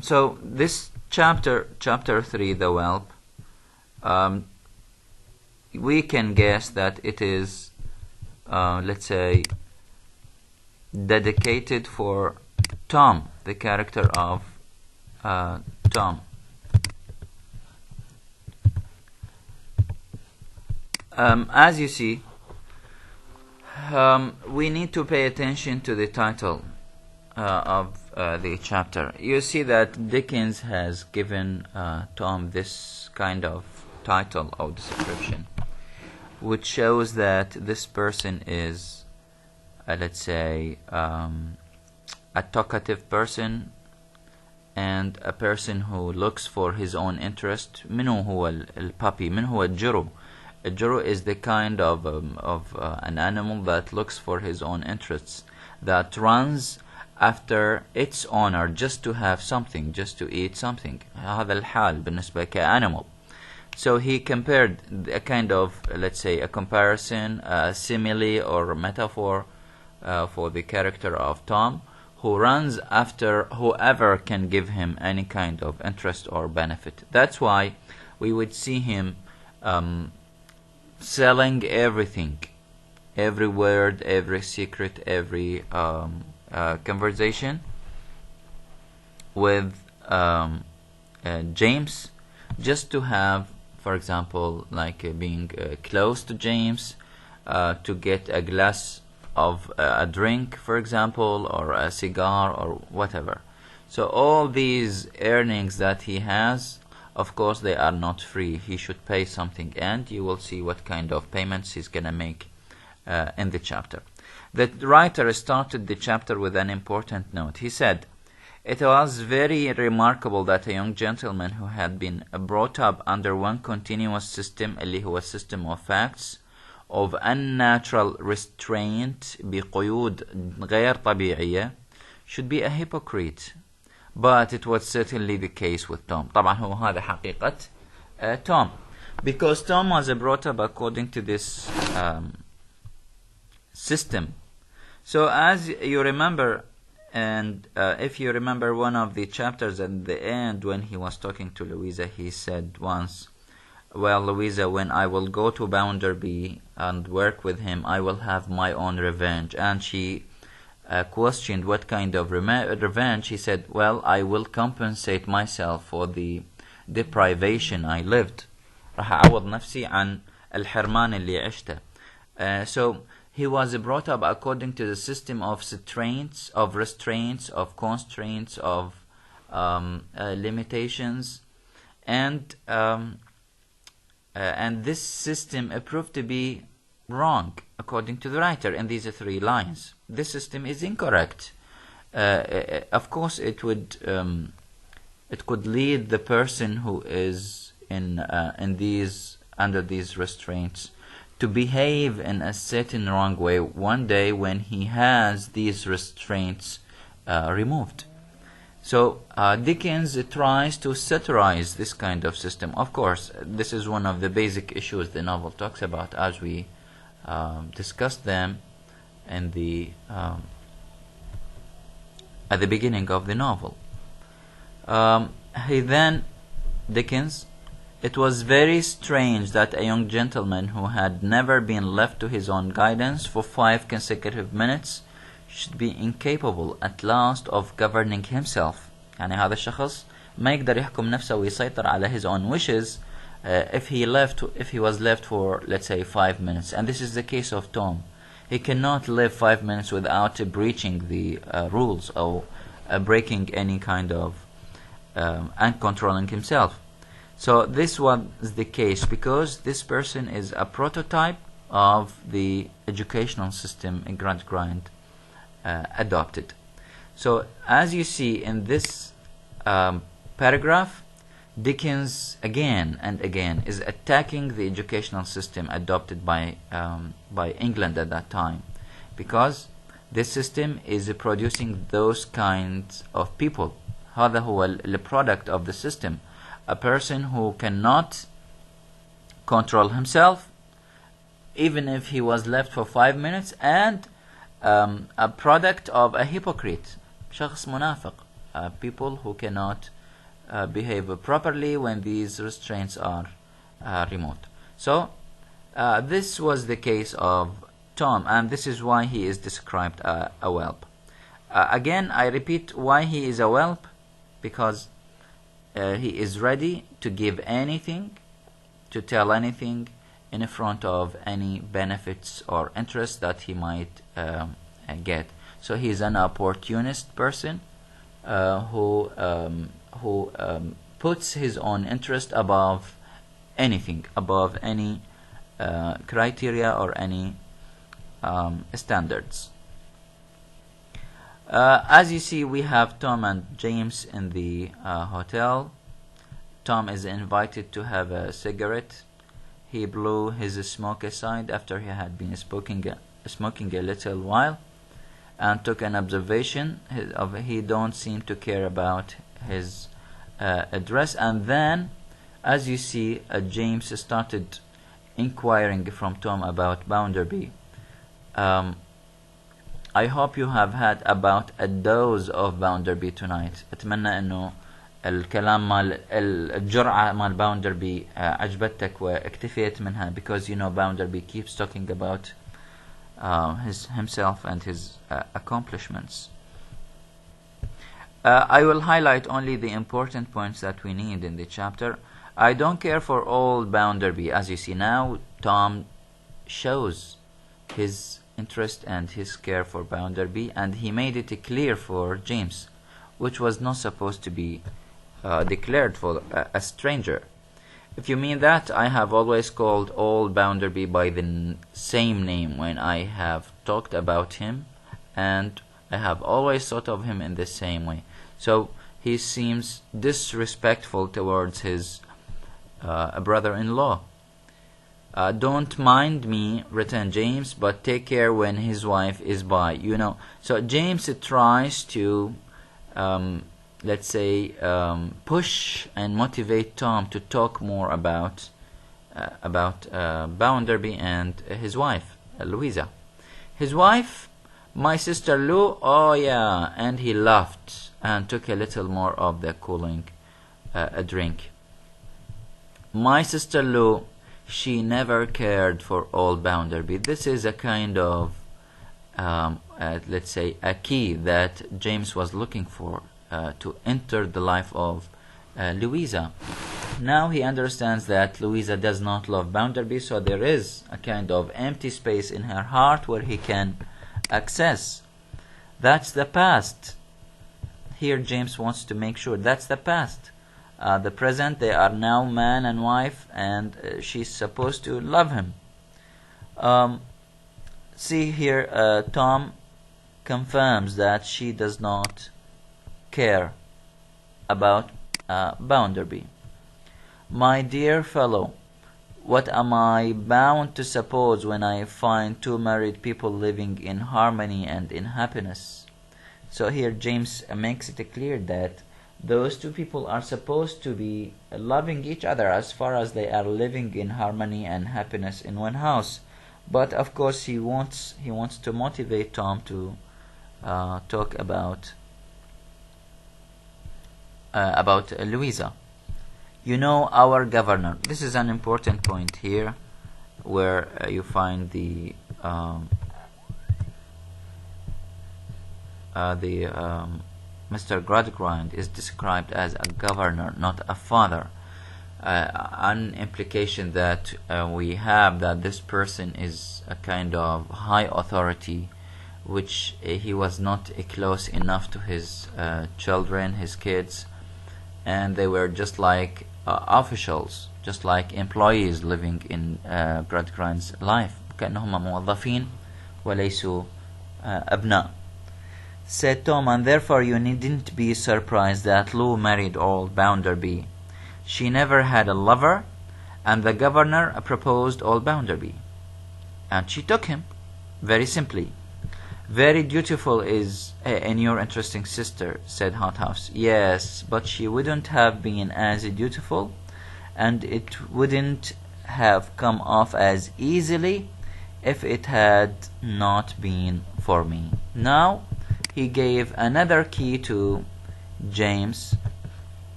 So this chapter 3, the Whelp, we can guess that it is, let's say, dedicated for Tom, the character of Tom. As you see, we need to pay attention to the title of the chapter. You see that Dickens has given Tom this kind of title or description, which shows that this person is, let's say, a talkative person and a person who looks for his own interest. منو هو الpuppy? من هو الجرو? A juru is the kind of an animal that looks for his own interests, that runs after its owner just to have something, just to eat something. هذا الحال بالنسبة كأنيمال. So he compared a kind of, let's say, a comparison, a simile or a metaphor for the character of Tom, who runs after whoever can give him any kind of interest or benefit. That's why we would see him selling everything, every word, every secret, every conversation with James, just to have, for example, like being close to James, to get a glass of a drink, for example, or a cigar or whatever. So all these earnings that he has, of course, they are not free. He should pay something, and you will see what kind of payments he's gonna make in the chapter. The writer started the chapter with an important note. He said, "It was very remarkable that a young gentleman who had been brought up under one continuous system, اللي هو system of facts, of unnatural restraint بقيود غير طبيعية, should be a hypocrite." But it was certainly the case with Tom. طبعا هو هذا حقيقة Tom, because Tom was brought up according to this system. So as you remember, and if you remember one of the chapters at the end, when he was talking to Louisa, he said once, "Well, Louisa, when I will go to Bounderby and work with him, I will have my own revenge." And she questioned what kind of revenge. He said, "Well, I will compensate myself for the deprivation I lived. راح أعوض نفسي عن الحرمان اللي عشته." So he was brought up according to the system of restraints, of constraints, of limitations, and this system proved to be wrong according to the writer in these 3 lines. This system is incorrect. Of course, it could lead the person who is under these restraints to behave in a certain wrong way one day when he has these restraints removed. So Dickens tries to satirize this kind of system. Of course, this is one of the basic issues the novel talks about, as we discussed them in the at the beginning of the novel. Dickens, "It was very strange that a young gentleman who had never been left to his own guidance for 5 consecutive minutes should be incapable at last of governing himself." يعني هذا الشخص ما يقدر يحكم نفسه ويسيطر على his own wishes if he was left for, let's say, 5 minutes. And this is the case of Tom. He cannot live 5 minutes without breaching the rules or breaking any kind of and controlling himself. So this was the case because this person is a prototype of the educational system Grant Grant adopted. So as you see in this paragraph, Dickens again and again is attacking the educational system adopted by England at that time, because this system is producing those kinds of people. هذا هو the product of the system. A person who cannot control himself, even if he was left for 5 minutes, and a product of a hypocrite, شخص منافق. people who cannot behave properly when these restraints are remote. So this was the case of Tom, and this is why he is described a whelp. Again, I repeat why he is a whelp, because he is ready to give anything, to tell anything in front of any benefits or interest that he might get. So he is an opportunist person who puts his own interest above anything, above any criteria or any standards. As you see, we have Tom and James in the hotel. Tom is invited to have a cigarette. He blew his smoke aside after he had been smoking a little while, and took an observation of he don't seem to care about his address. And then, as you see, James started inquiring from Tom about Bounderby. I hope you have had about a dose of Bounderby tonight. أتمنى إنه الكلام مال الجرعة مال Bounderby عجبتك واكتفيت منها, because you know Bounderby keeps talking about himself and his accomplishments. I will highlight only the important points that we need in the chapter. I don't care for old Bounderby. As you see now, Tom shows his interest and his care for Bounderby, and he made it clear for James, which was not supposed to be declared for a stranger. If you mean that, I have always called old Bounderby by the same name when I have talked about him, and I have always thought of him in the same way. So he seems disrespectful towards his brother-in-law. Don't mind me, returned James, but take care when his wife is by. You know, so James tries to, let's say, push and motivate Tom to talk more about Bounderby and his wife, Louisa. His wife, my sister Lou. Oh yeah, and he laughed and took a little more of the cooling drink. My sister Lou, she never cared for old Bounderby. This is a kind of, let's say, a key that James was looking for to enter the life of Louisa. Now he understands that Louisa does not love Bounderby, so there is a kind of empty space in her heart where he can access. That's the past. Here James wants to make sure that's the past. The present, they are now man and wife, and she's supposed to love him. See here, Tom confirms that she does not care about Bounderby. My dear fellow, what am I bound to suppose when I find two married people living in harmony and in happiness? So here James makes it clear that those two people are supposed to be loving each other as far as they are living in harmony and happiness in one house. But of course he wants to motivate Tom to talk about Louisa. You know, our governor. This is an important point here, where you find the Mr. Gradgrind is described as a governor, not a father. An implication that we have that this person is a kind of high authority, which he was not close enough to his children, his kids, and they were just like officials, just like employees living in Gradgrind's life. كأنهم موظفين وليسوا أبناء. Said Tom, and therefore you needn't be surprised that Lou married old Bounderby. She never had a lover, and the governor proposed old Bounderby, and she took him, very simply. Very dutiful is in your interesting sister, said Hothouse. Yes, but she wouldn't have been as dutiful, and it wouldn't have come off as easily if it had not been for me. Now he gave another key to James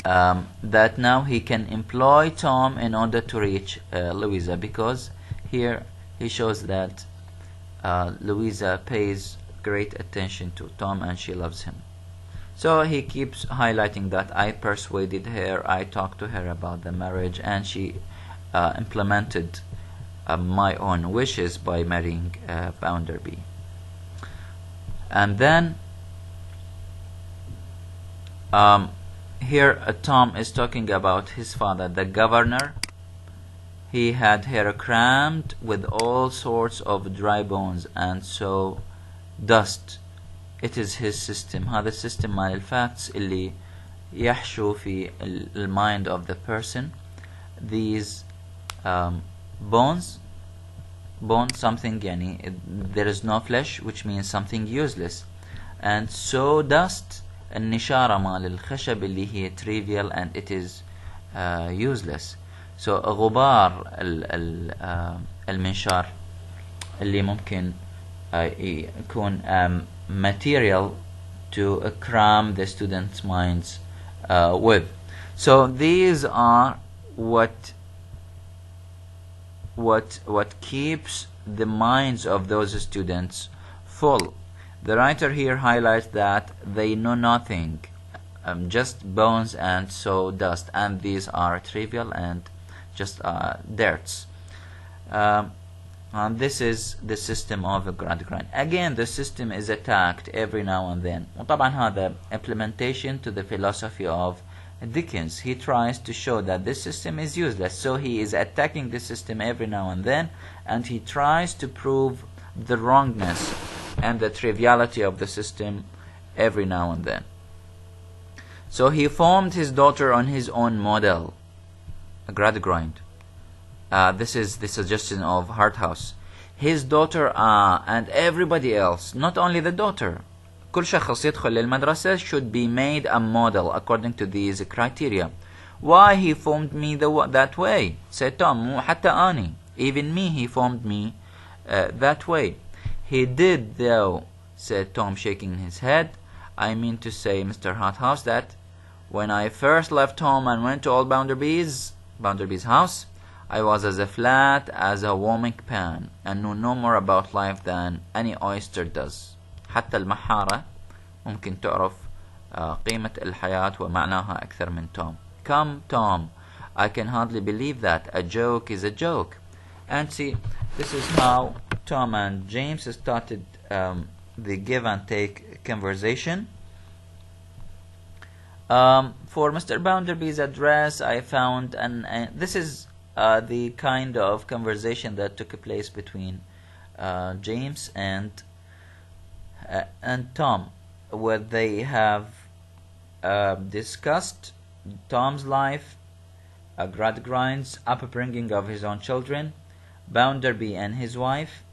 that now he can employ Tom in order to reach Louisa, because here he shows that Louisa pays great attention to Tom and she loves him. So he keeps highlighting that I persuaded her, I talked to her about the marriage, and she implemented my own wishes by marrying Bounderby. And then here Tom is talking about his father, the governor. He had her crammed with all sorts of dry bones and so dust. It is his system. هذا السيستم مال الفاتس اللي يحشو في المايند of the person. These bones, something يعني there is no flesh, which means something useless, and so dust النشارة مال الخشب اللي هي trivial and it is useless. So غبار المنشار اللي ممكن يكون material to cram the students' minds with. So these are what keeps the minds of those students full. The writer here highlights that they know nothing, just bones and so dust, and these are trivial and just dirts. And this is the system of a grand grind. Again, the system is attacked every now and then. وطبعا هذا implementation to the philosophy of Dickens. He tries to show that this system is useless, so he is attacking the system every now and then, and he tries to prove the wrongness and the triviality of the system every now and then. So he formed his daughter on his own model, a Gradgrind. This is the suggestion of Harthouse. His daughter and everybody else, not only the daughter, كل شخص يدخل للمدرسة should be made a model according to these criteria. Why he formed me that way? Said Tom, مو حتى أني. Even me, he formed me that way. He did, though, said Tom, shaking his head. I mean to say, Mr. Harthouse, that when I first left home and went to old Bounderby's house, I was as flat as a warming pan and knew no more about life than any oyster does. حتى المحارة ممكن تعرف قيمة الحياة ومعناها أكثر من Tom. Come, Tom, I can hardly believe that. A joke is a joke. And see, this is how Tom and James started the give and take conversation. For Mr. Bounderby's address, I found, this is the kind of conversation that took place between James and Tom, where they have discussed Tom's life, Gradgrind's upbringing of his own children, Bounderby and his wife,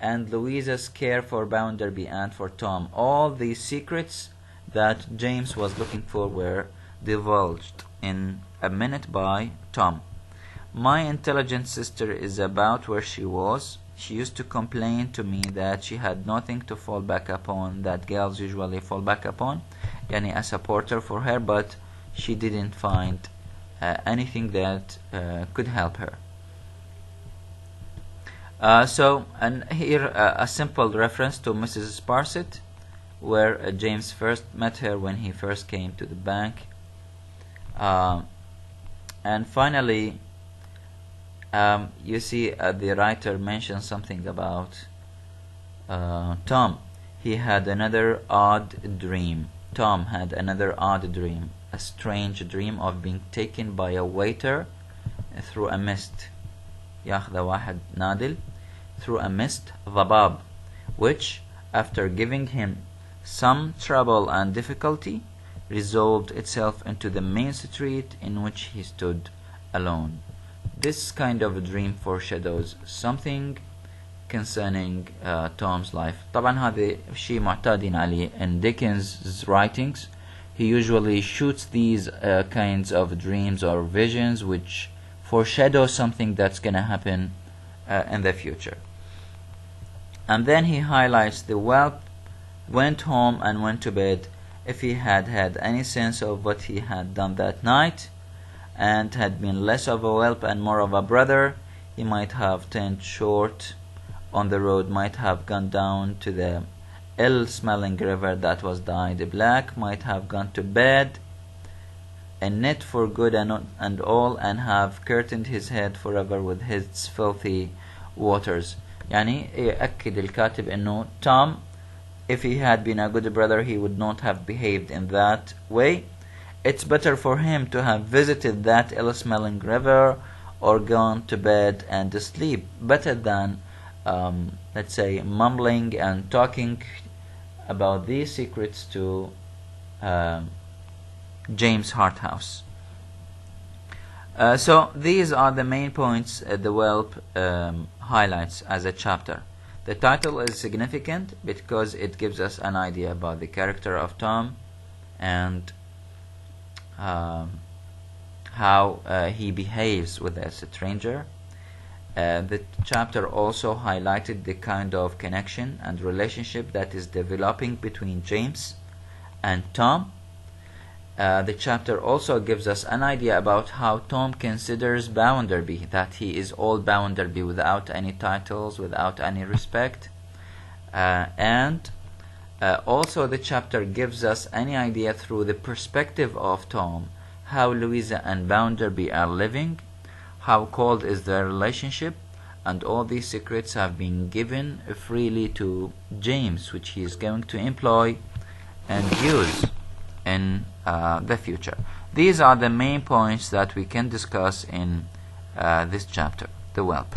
and Louisa's care for Bounderby and for Tom. All these secrets that James was looking for were divulged in a minute by Tom. My intelligent sister is about where she was. She used to complain to me that she had nothing to fall back upon that girls usually fall back upon, yani a supporter for her, but she didn't find anything that could help her. And here a simple reference to Mrs. Sparsit, where James first met her when he first came to the bank. And finally, you see the writer mentions something about Tom. He had another odd dream. Tom had another odd dream, a strange dream of being taken by a waiter through a mist. ياخذ واحد نادل through a mist, ضباب, which, after giving him some trouble and difficulty, resolved itself into the main street in which he stood alone. This kind of a dream foreshadows something concerning Tom's life. طبعا هذا شيء معتادين عليه in Dickens' writings. He usually shoots these kinds of dreams or visions which foreshadow something that's going to happen in the future. And then he highlights the whelp went home and went to bed if he had had any sense of what he had done that night, and had been less of a whelp and more of a brother, he might have turned short on the road, might have gone down to the ill-smelling river that was dyed black, might have gone to bed and knit for good and all, and have curtained his head forever with his filthy waters. يعني يأكد الكاتب إنه Tom, if he had been a good brother, he would not have behaved in that way. It's better for him to have visited that ill-smelling river or gone to bed and sleep, better than let's say mumbling and talking about these secrets to James Harthouse. So these are the main points the Whelp highlights as a chapter. The title is significant because it gives us an idea about the character of Tom and how he behaves with a stranger. The chapter also highlighted the kind of connection and relationship that is developing between James and Tom. The chapter also gives us an idea about how Tom considers Bounderby, that he is all Bounderby without any titles, without any respect. And also the chapter gives us any idea through the perspective of Tom, how Louisa and Bounderby are living, how cold is their relationship, and all these secrets have been given freely to James, which he is going to employ and use in the future. These are the main points that we can discuss in this chapter, the Whelp.